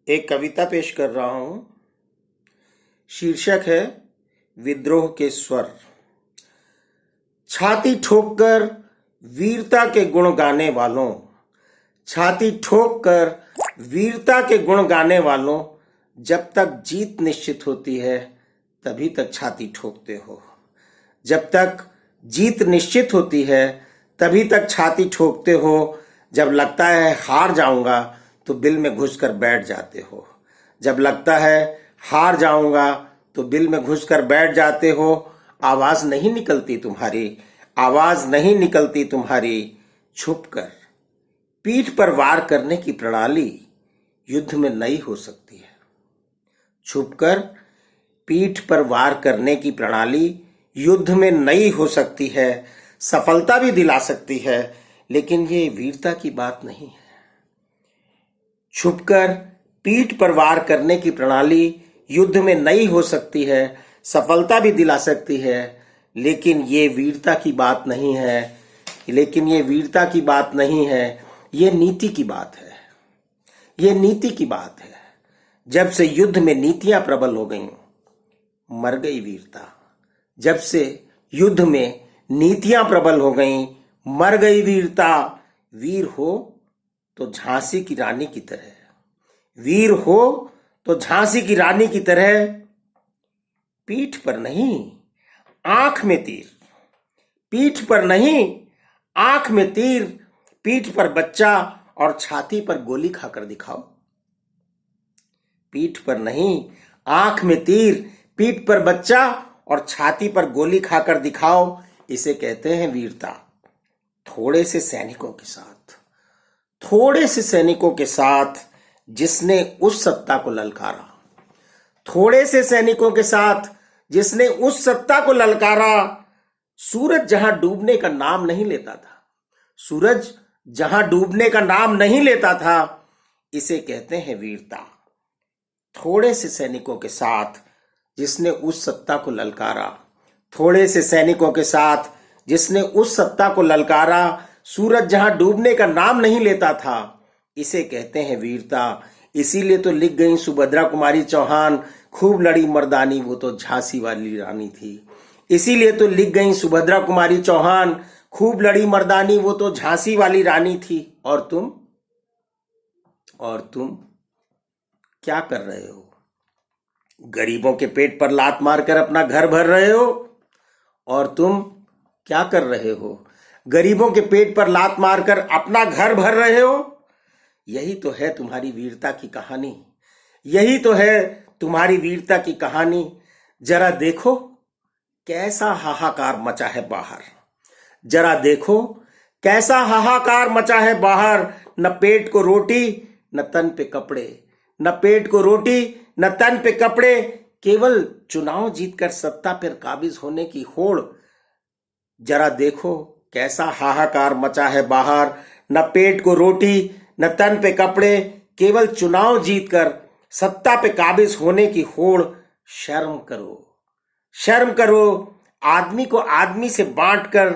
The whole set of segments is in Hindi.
एक कविता पेश कर रहा हूं। शीर्षक है विद्रोह के स्वर। छाती ठोक कर वीरता के गुण गाने वालों, छाती ठोक कर वीरता के गुण गाने वालों, जब तक जीत निश्चित होती है तभी तक छाती ठोकते हो। जब तक जीत निश्चित होती है तभी तक छाती ठोकते हो। जब लगता है हार जाऊंगा तो बिल में घुसकर बैठ जाते हो। जब लगता है हार जाऊंगा तो बिल में घुसकर बैठ जाते हो। आवाज नहीं निकलती तुम्हारी, आवाज नहीं निकलती तुम्हारी। छुपकर पीठ पर वार करने की प्रणाली युद्ध में नई हो सकती है। छुपकर पीठ पर वार करने की प्रणाली युद्ध में नई हो सकती है, सफलता भी दिला सकती है, लेकिन ये वीरता की बात नहीं है। छुपकर पीठ पर वार करने की प्रणाली युद्ध में नई हो सकती है, सफलता भी दिला सकती है, लेकिन ये वीरता की बात नहीं है। लेकिन ये वीरता की बात नहीं है, ये नीति की बात है। ये नीति की बात है। जब से युद्ध में नीतियां प्रबल हो गईं, मर गई वीरता। जब से युद्ध में नीतियां प्रबल हो गईं, मर गई वीरता। वीर हो तो झांसी की रानी की तरह, वीर हो तो झांसी की रानी की तरह, पीठ पर नहीं आंख में तीर, पीठ पर नहीं आंख में तीर, पीठ पर बच्चा और छाती पर गोली खाकर दिखाओ। पीठ पर नहीं आंख में तीर, पीठ पर बच्चा और छाती पर गोली खाकर दिखाओ। इसे कहते हैं वीरता। थोड़े से सैनिकों के साथ, थोड़े से सैनिकों के साथ जिसने उस सत्ता को ललकारा, थोड़े से सैनिकों के साथ जिसने उस सत्ता को ललकारा। सूरज जहां डूबने का नाम नहीं लेता था, सूरज जहां डूबने का नाम नहीं लेता था, इसे कहते हैं वीरता। थोड़े से सैनिकों के साथ जिसने उस सत्ता को ललकारा, थोड़े से सैनिकों के साथ जिसने उस सत्ता को ललकारा। सूरज जहां डूबने का नाम नहीं लेता था, इसे कहते हैं वीरता। इसीलिए तो लिख गई सुभद्रा कुमारी चौहान, खूब लड़ी मर्दानी वो तो झांसी वाली रानी थी। इसीलिए तो लिख गई सुभद्रा कुमारी चौहान, खूब लड़ी मर्दानी वो तो झांसी वाली रानी थी। और तुम क्या कर रहे हो? गरीबों के पेट पर लात मारकर अपना घर भर रहे हो। और तुम क्या कर रहे हो? गरीबों के पेट पर लात मारकर अपना घर भर रहे हो। यही तो है तुम्हारी वीरता की कहानी, यही तो है तुम्हारी वीरता की कहानी। जरा देखो कैसा हाहाकार मचा है बाहर, जरा देखो कैसा हाहाकार मचा है बाहर। न पेट को रोटी न तन पे कपड़े, न पेट को रोटी न तन पे कपड़े, केवल चुनाव जीतकर सत्ता पर काबिज होने की होड़। जरा देखो कैसा हाहाकार मचा है बाहर, न पेट को रोटी न तन पे कपड़े, केवल चुनाव जीतकर सत्ता पे काबिज होने की होड़। शर्म करो, शर्म करो, आदमी को आदमी से बांटकर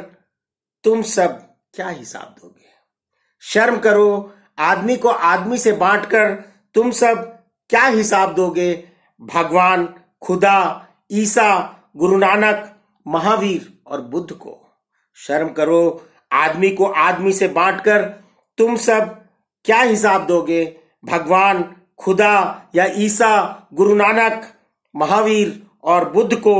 तुम सब क्या हिसाब दोगे? शर्म करो, आदमी को आदमी से बांटकर तुम सब क्या हिसाब दोगे? भगवान, खुदा, ईसा, गुरु नानक, महावीर और बुद्ध को। शर्म करो, आदमी को आदमी से बांटकर तुम सब क्या हिसाब दोगे? भगवान, खुदा या ईसा, गुरु नानक, महावीर और बुद्ध को।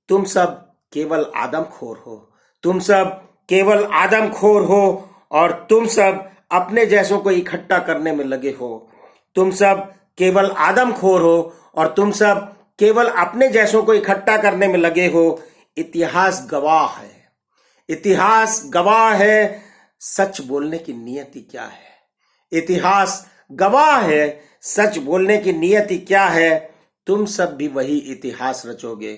तुम सब केवल आदमखोर हो, तुम सब केवल आदमखोर हो, और तुम सब अपने जैसों को इकट्ठा करने में लगे हो। तुम सब केवल आदमखोर हो और तुम सब केवल अपने जैसों को इकट्ठा करने में लगे हो। इतिहास गवाह है, इतिहास गवाह है, सच बोलने की नियति क्या है? इतिहास गवाह है, सच बोलने की नियति क्या है? तुम सब भी वही इतिहास रचोगे,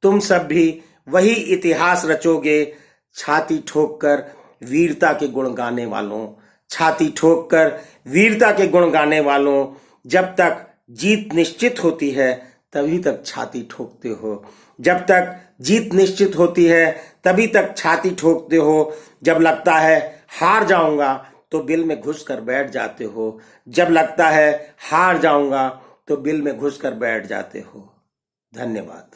तुम सब भी वही इतिहास रचोगे। छाती ठोककर वीरता के गुण गाने वालों, छाती ठोककर वीरता के गुण गाने वालों, जब तक जीत निश्चित होती है तभी तक छाती ठोकते हो। जब तक जीत निश्चित होती है तभी तक छाती ठोकते हो। जब लगता है हार जाऊंगा तो बिल में घुस कर बैठ जाते हो, जब लगता है हार जाऊंगा तो बिल में घुस कर बैठ जाते हो। धन्यवाद।